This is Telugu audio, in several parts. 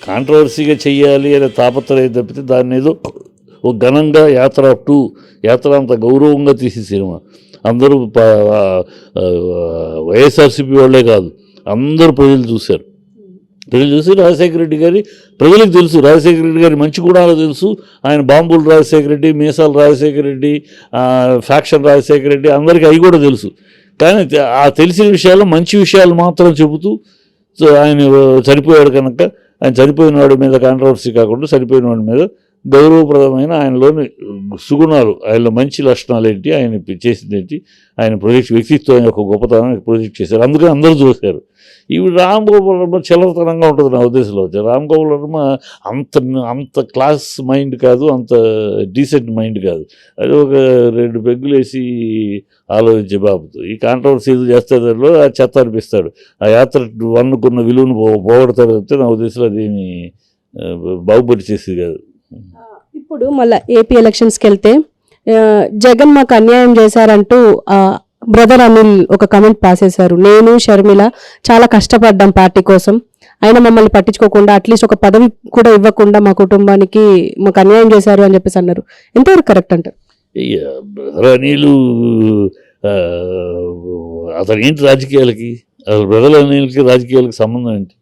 కాంట్రవర్సీగా చెయ్యాలి అనే తాపత్రయం తప్పితే దాన్ని ఏదో ఒక ఘనంగా యాత్ర అంత గౌరవంగా తీసే సినిమా. అందరూ వైఎస్ఆర్సీపీ వాళ్ళే కాదు, అందరూ ప్రజలు చూశారు. ప్రజలు చూసి రాజశేఖర రెడ్డి గారి ప్రజలకు తెలుసు, రాజశేఖర రెడ్డి గారి మంచి గుణాలు తెలుసు. ఆయన బాంబులు రాజశేఖర రెడ్డి, మీసాలు రాజశేఖర రెడ్డి, ఫ్యాక్షన్ రాజశేఖర రెడ్డి, అందరికీ అవి కూడా తెలుసు. కానీ ఆ తెలిసిన విషయాలు మంచి విషయాలు మాత్రం చెబుతూ ఆయన చనిపోయాడు కనుక ఆయన చనిపోయిన వాడి మీద కాంట్రవర్సీ కాకుండా చనిపోయిన వాడి మీద గౌరవప్రదమైన ఆయనలోని సుగుణాలు, ఆయనలో మంచి లక్షణాలు ఏంటి, ఆయన చేసింది ఏంటి, ఆయన వ్యక్తిత్వం యొక్క గొప్పతనాన్ని ప్రొజెక్ట్ చేశారు. అందుకని అందరూ చూశారు. ఇవి రామ్ గోపాల్ వర్మ చిల్లరతనంగా ఉంటుంది నా ఉద్దేశంలో. రామ్ గోపాల్ వర్మ అంత క్లాస్ మైండ్ కాదు, అంత డీసెంట్ మైండ్ కాదు. అది ఒక 2 పెగ్గులు వేసి ఆలోచించే బాబుతో ఈ కాంట్రవర్సీ ఏదో చేస్తాడో ఆ చెత్త అనిపిస్తాడు. ఆ యాత్ర వన్నుకున్న విలువను పోగొడతాడు అంటే నా ఉద్దేశంలో అదేమి బాగుపడి చేసేది కాదు. ఇప్పుడు మళ్ళీ ఏపీ ఎలక్షన్స్కి వెళ్తే జగన్ మాకు అన్యాయం చేశారంటూ బ్రదర్ అనిల్ ఒక కమెంట్ పాస్ చేశారు. నేను షర్మిల చాలా కష్టపడ్డాం పార్టీ కోసం, ఆయన మమ్మల్ని పట్టించుకోకుండా అట్లీస్ట్ ఒక పదవి కూడా ఇవ్వకుండా మా కుటుంబానికి మాకు అన్యాయం చేశారు అని చెప్పేసి అన్నారు. ఎంతవరకు కరెక్ట్ అంటారు? బ్రదర్ అనిల్ అతను ఏంటి రాజకీయాలకి, బ్రదర్ అనిల్కి రాజకీయాలకి సంబంధం ఏంటి?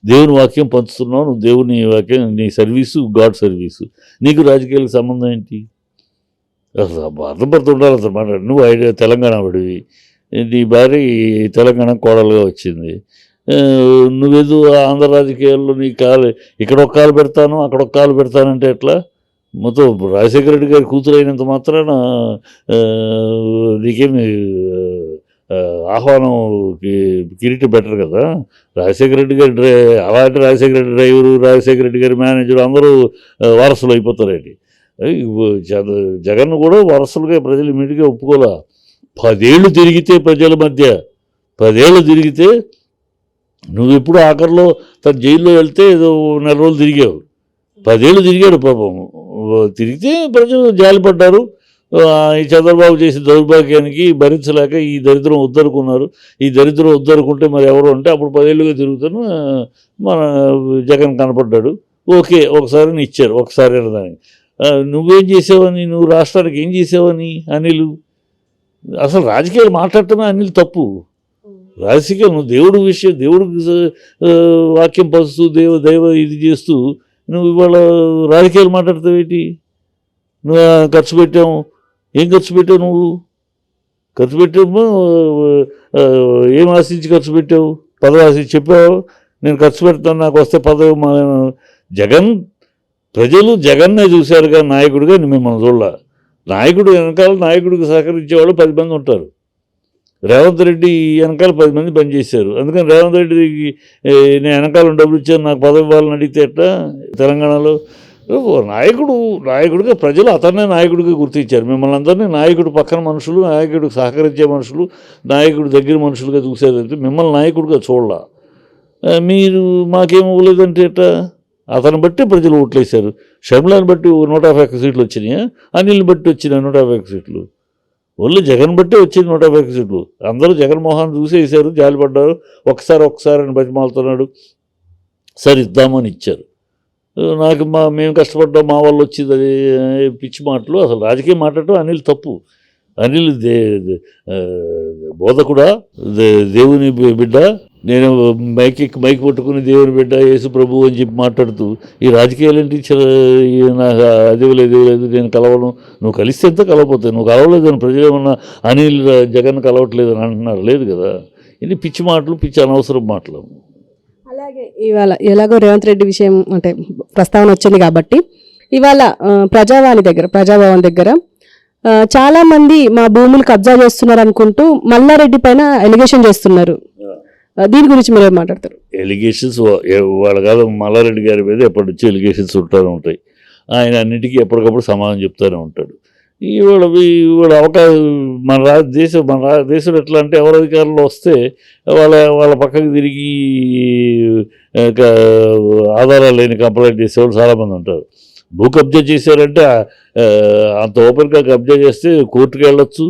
దేవుని వాక్యం పంచుతున్నావు, నువ్వు దేవుని వాక్యం, నీ సర్వీసు గాడ్ సర్వీసు, నీకు రాజకీయాలకు సంబంధం ఏంటి? అసలు అర్థపడుతూ ఉండాలి అసలు మాట్లాడు. నువ్వు తెలంగాణ వాడివి, నీ భార్య తెలంగాణ కోడలుగా వచ్చింది, నువ్వేదో ఆంధ్ర రాజకీయాల్లో నీ కాలు ఇక్కడ ఒక కాలు పెడతాను అక్కడ ఒక కాలు పెడతానంటే ఎట్లా? మొత్తం రాజశేఖర రెడ్డి గారి కూతురు అయినంత మాత్రాన నీకేమి ఆహ్వానం కిరీటి బెటర్ కదా. రాజశేఖర రెడ్డి గారి అలాంటి రాజశేఖర రెడ్డి డ్రైవరు, రాజశేఖర రెడ్డి గారి మేనేజరు అందరూ వారసులు అయిపోతారండి. జగన్ కూడా వారసులుగా ప్రజలు ఇమీడియట్గా ఒప్పుకోలే. 10 ఏళ్ళు తిరిగితే ప్రజల మధ్య 10 ఏళ్ళు తిరిగితే నువ్వు ఎప్పుడు ఆఖరిలో తన జైల్లో వెళ్తే ఏదో 4 రోజులు తిరిగావు. 10 ఏళ్ళు తిరిగాడు పాపం. తిరిగితే ప్రజలు జాలిపడ్డారు. ఈ చంద్రబాబు చేసిన దౌర్భాగ్యానికి భరించలేక ఈ దరిద్రం వద్దనుకున్నారు. ఈ దరిద్రం వద్దనుకుంటే మరి ఎవరు అంటే అప్పుడు 10 ఏళ్ళుగా తిరుగుతాను మన జగన్ కనపడ్డాడు. ఓకే, ఒకసారి ఇచ్చారు, ఒకసారి దానికి నువ్వేం చేసావని, నువ్వు రాష్ట్రానికి ఏం చేసావని అనిల్ అసలు రాజకీయాలు మాట్లాడటమే అనిల్ తప్పు. రాజకీయాలు నువ్వు దేవుడు విషయం, దేవుడికి వాక్యం పరుస్తూ దైవ ఇది చేస్తూ నువ్వు ఇవాళ రాజకీయాలు మాట్లాడతావు ఏంటి? నువ్వు ఖర్చు పెట్టావు, ఏం ఖర్చు పెట్టావు? నువ్వు ఖర్చు పెట్టావు, ఏం ఆశించి ఖర్చు పెట్టావు? పదవి ఆశించి చెప్పావు నేను ఖర్చు పెడతాను, నాకు వస్తే పదవి. జగన్ ప్రజలు జగన్నే చూశారు కానీ నాయకుడిగా మిమ్మల్ని చూడాల. నాయకుడు వెనకాల నాయకుడికి సహకరించేవాళ్ళు 10 మంది ఉంటారు. రేవంత్ రెడ్డి వెనకాల 10 మంది పనిచేశారు. అందుకని రేవంత్ రెడ్డికి నేను వెనకాల డబ్బులు ఇచ్చాను నాకు పదవి ఇవ్వాలని అడిగితే ఎట్లా? తెలంగాణలో నాయకుడిగా ప్రజలు అతన్నే నాయకుడిగా గుర్తించారు. మిమ్మల్ని అందరినీ నాయకుడు పక్కన మనుషులు, నాయకుడికి సహకరించే మనుషులు, నాయకుడు దగ్గర మనుషులుగా చూసేదంటే మిమ్మల్ని నాయకుడిగా చూడాల. మీరు మాకేం ఇవ్వలేదంటే ఎట్లా? అతను బట్టి ప్రజలు ఓట్లేశారు. షర్మిలాని బట్టి 151 సీట్లు వచ్చినాయా? అనిల్ని బట్టి వచ్చిన 151 సీట్లు, ఓన్లీ జగన్ బట్టి వచ్చింది 151 సీట్లు. అందరూ జగన్మోహన్ చూసేసారు, జాలిపడ్డారు. ఒకసారి అని బతిమాలుతున్నాడు, సరే ఇద్దామని ఇచ్చారు. నాకు మేము కష్టపడ్డాం మా వాళ్ళు వచ్చింది, అది పిచ్చి మాటలు. అసలు రాజకీయం మాట్లాడటం అనిల్ తప్పు. అనిల్ బోధకుడా, దేవుని బిడ్డ, నేను మైక్ పట్టుకుని దేవుని బిడ్డ యేసు ప్రభు అని చెప్పి మాట్లాడుతూ ఈ రాజకీయాలు ఏంటి? నాకు అది లేదు నేను కలవను. నువ్వు కలిస్తే ఎంత కలవపోతాయి, నువ్వు కలవలేదని ప్రజలు ఏమన్నా అనిల్ జగన్ కలవట్లేదు అని అంటున్నారు? లేదు కదా. ఇది పిచ్చి మాటలు, పిచ్చి అనవసరం మాటలు. అలాగే ఇవాళ ఎలాగో రేవంత్ రెడ్డి విషయం అంటే ప్రస్తావన వచ్చింది కాబట్టి ఇవాళ ప్రజాభవన్ దగ్గర చాలా మంది మా భూములు కబ్జా చేస్తున్నారు అనుకుంటూ మల్లారెడ్డి పైన ఎలిగేషన్ చేస్తున్నారు. దీని గురించి మీరు ఏం మాట్లాడతారు? ఎలిగేషన్స్ వాళ్ళ కాదు, మల్లారెడ్డి గారి మీద ఎప్పటి నుంచి ఎలిగేషన్స్ ఉంటూనే ఉంటాయి. ఆయన అన్నిటికీ ఎప్పటికప్పుడు సమాధానం చెప్తూనే ఉంటాడు. ఇవాళ అవకాశం మన దేశంలో ఎట్లా అంటే ఎవరు అధికారంలో వస్తే వాళ్ళ పక్కకు తిరిగి ఆధారాలు లేని కంప్లైంట్ చేసేవాళ్ళు చాలామంది ఉంటారు. భూ కబ్జా చేశారంటే అంత ఓపెన్గా కబ్జా చేస్తే కోర్టుకు వెళ్ళొచ్చు,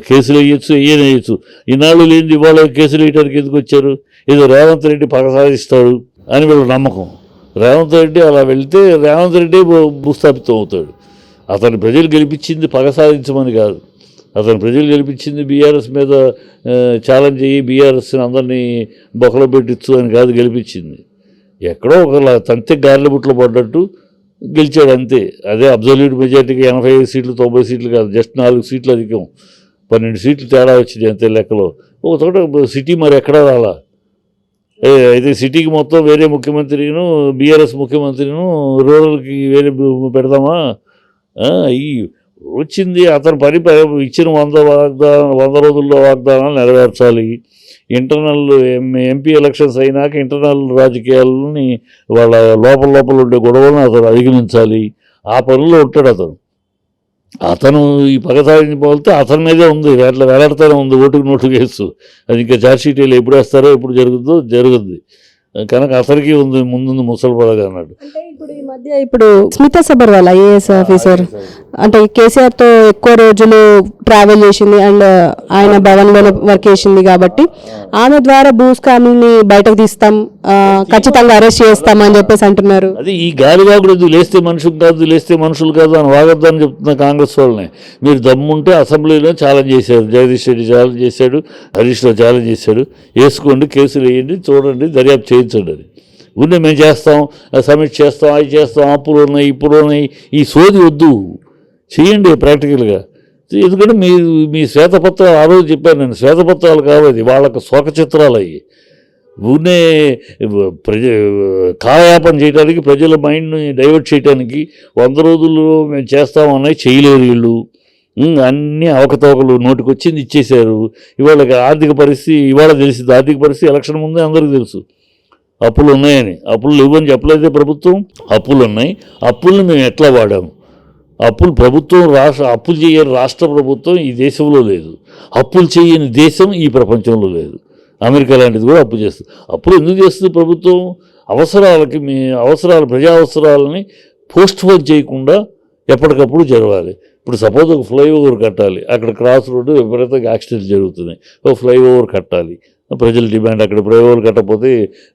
కేసులు వేయచ్చు, ఏం వేయచ్చు. ఈనాళ్ళు లేని ఇవాళ కేసులు వేయడానికి ఎందుకు వచ్చారు? ఏదో రేవంత్ రెడ్డి పగ సాధిస్తాడు, అని వీళ్ళ నమ్మకం. రేవంత్ రెడ్డి అలా వెళ్తే రేవంత్ రెడ్డి భూస్థాపితం అవుతాడు. అతను ప్రజలు గెలిపించింది పగ సాధించమని కాదు, అతను ప్రజలు గెలిపించింది బీఆర్ఎస్ మీద ఛాలెంజ్ అయ్యి బీఆర్ఎస్ని అందరినీ బొక్కలో పెట్టించు అని కాదు గెలిపించింది. ఎక్కడో ఒక తంతే గారెల బుట్లో పడ్డట్టు గెలిచాడు అంతే. అదే అబ్జల్యూట్ మెజార్టీకి 85 సీట్లు 90 సీట్లు కాదు, జస్ట్ 4 సీట్లు అధికం, 12 సీట్లు తేడా వచ్చింది అంతే లెక్కలో. ఒక చోట సిటీ మరి ఎక్కడా రాలా. అయితే సిటీకి మొత్తం వేరే ముఖ్యమంత్రిను బీఆర్ఎస్ ముఖ్యమంత్రిను రూరల్కి వేరే పెడదామా? ఈ వచ్చింది అతని పని ఇచ్చిన 100 రోజుల్లో వాగ్దానాలు నెరవేర్చాలి. ఇంటర్నల్ ఎంపీ ఎలక్షన్స్ అయినాక ఇంటర్నల్ రాజకీయాలని వాళ్ళ లోపల ఉండే గొడవలను అతను అధిగమించాలి. ఆ పనుల్లో ఉంటాడు అతను ఈ పగ సాధించబోతే అతని మీదే ఉంది, అట్లా వేలాడుతూనే ఉంది ఓటుకు నోటు కేసు. అది ఇంకా ఛార్జ్షీట్ ఎప్పుడు వేస్తారో ఎప్పుడు జరుగుద్ది కనుక అతనికి ఉంది ముందు ముసలి పడగా అన్నాడు. అంటే ఇప్పుడు ఈ మధ్య స్మితా సబర్వాల్ ఐఏఎస్ ఆఫీసర్ అంటే కేసీఆర్తో ఎక్కువ రోజులు ట్రావెల్ చేసింది అండ్ ఆయన భవన్లోనే వర్క్ చేసింది కాబట్టి ఆమె ద్వారా భూస్కాముల్ని బయటకు తీస్తాం, ఖచ్చితంగా అరెస్ట్ చేస్తాం అని చెప్పేసి అంటున్నారు. అది ఈ గాలివాగుడు లేస్తే మనుషులు కాదు, లేస్తే మనుషులు కాదు అని వాగొద్దని చెప్తున్న కాంగ్రెస్ వాళ్ళని. మీరు దమ్ముంటే అసెంబ్లీలో ఛాలెంజ్ చేశారు, జగదీష్ రెడ్డి ఛాలెంజ్ చేశాడు, హరీష్ రావు ఛాలెంజ్ చేశాడు, వేసుకోండి కేసులు వేయండి, చూడండి, దర్యాప్తు చేయించండి. అది ఉండే మేము చేస్తాం, సబ్మిట్ చేస్తాం, అవి చేస్తాం, అప్పులు ఉన్నాయి ఇప్పుడు ఉన్నాయి, ఈ సోది వద్దు, చేయండి ప్రాక్టికల్గా. ఎందుకంటే మీ శ్వేతపత్రాలు ఆ రోజు చెప్పాను నేను, శ్వేతపత్రాలు కావాలి వాళ్ళకు శోక చిత్రాలు అయ్యి ఊనే కాలయాపన చేయడానికి ప్రజల మైండ్ని డైవర్ట్ చేయడానికి 100 రోజుల్లో మేము చేస్తామన్నాయి, చేయలేరు వీళ్ళు. అన్నీ అవకతవకలు నోటికి వచ్చింది ఇచ్చేశారు. ఇవాళ ఆర్థిక పరిస్థితి ఇవాళ తెలిసింది, ఆర్థిక పరిస్థితి ఎలక్షన్ ముందే అందరికీ తెలుసు. అప్పులు ఉన్నాయని, అప్పులు లేవని చెప్పలేదే ప్రభుత్వం, అప్పులు ఉన్నాయి. అప్పుల్ని మేము ఎట్లా వాడాము? ప్రభుత్వం అప్పులు చేయని రాష్ట్ర ప్రభుత్వం ఈ దేశంలో లేదు, అప్పులు చేయని దేశం ఈ ప్రపంచంలో లేదు. అమెరికా లాంటిది కూడా అప్పు చేస్తుంది. అప్పులు ఎందుకు చేస్తుంది ప్రభుత్వం? ప్రజా అవసరాలని పోస్ట్ పోన్ చేయకుండా ఎప్పటికప్పుడు జరగాలి. ఇప్పుడు సపోజ్ ఒక ఫ్లైఓవర్ కట్టాలి, అక్కడ క్రాస్ రోడ్డు విపరీతంగా యాక్సిడెంట్ జరుగుతున్నాయి, ఒక ఫ్లైఓవర్ కట్టాలి, ప్రజల డిమాండ్. అక్కడ ఫ్లైఓవర్ కట్టకపోతే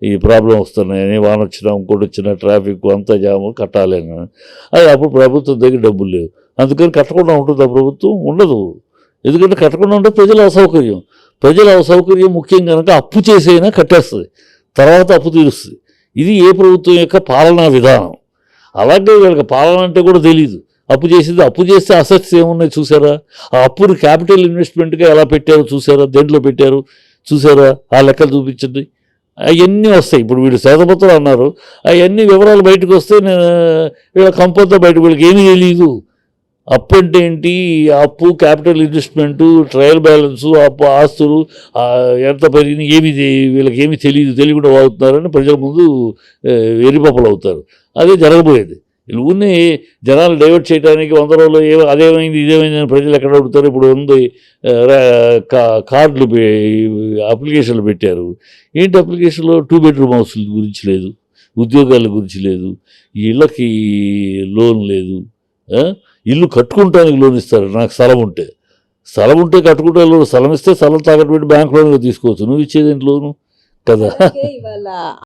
ఈ ప్రాబ్లం వస్తున్నాయని, వాన వచ్చినా ఇంకోటి వచ్చినా ట్రాఫిక్ అంతా జాము కట్టాలి అని. అది అప్పుడు ప్రభుత్వం దగ్గర డబ్బులు లేవు, అందుకని కట్టకుండా ఉంటుందా ప్రభుత్వం? ఉండదు. ఎందుకంటే కట్టకుండా ఉంటే ప్రజల అసౌకర్యం ముఖ్యం కనుక అప్పు చేసైనా కట్టేస్తుంది, తర్వాత అప్పు తీరుస్తుంది. ఇది ఏ ప్రభుత్వం యొక్క పాలనా విధానం. అలాగే వీళ్ళకి పాలన అంటే కూడా తెలియదు. అప్పు చేస్తే అసెట్స్ ఏమున్నాయి చూసారా? ఆ అప్పుని క్యాపిటల్ ఇన్వెస్ట్మెంట్గా ఎలా పెట్టారో చూసారా? దేంట్లో పెట్టారు చూసారా? ఆ లెక్కలు చూపించండి. అవన్నీ వస్తాయి. ఇప్పుడు వీళ్ళు శ్వేతపత్రాలు అన్నారు, అవన్నీ వివరాలు బయటకు వస్తే వీళ్ళ కంపంతో వీళ్ళకి ఏమీ తెలియదు. అప్పు అంటే ఏంటి, అప్పు, క్యాపిటల్ ఇన్వెస్ట్మెంటు, ట్రయల్ బ్యాలెన్సు, అప్పు, ఆస్తులు ఎంత పెరిగింది వీళ్ళకి ఏమీ తెలియకుండా వాగుతున్నారని ప్రజల ముందు ఎరిపప్పలు అవుతారు. అదే జరగబోయేది. ఊరిని జనాలు డైవర్ట్ చేయడానికి 100 రోజులు అదేమైంది ఇదేమైంది అని ప్రజలు ఎక్కడ అడుగుతారు. ఇప్పుడు ఉంది కార్డులు అప్లికేషన్లు పెట్టారు. ఏంటి అప్లికేషన్లో 2 బెడ్రూమ్ హౌస్ల గురించి లేదు, ఉద్యోగాల గురించి లేదు, ఇళ్ళకి లోన్ లేదు. ఇల్లు కట్టుకుంటానికి లోన్ ఇస్తారు. నాకు స్థలం ఉంటే కట్టుకుంటే లోన్, స్థలం ఇస్తే స్థలం తాకట్టు పెట్టి బ్యాంక్ లోన్ తీసుకోవచ్చు. నువ్వు ఇచ్చేదేంటి లోను కదా?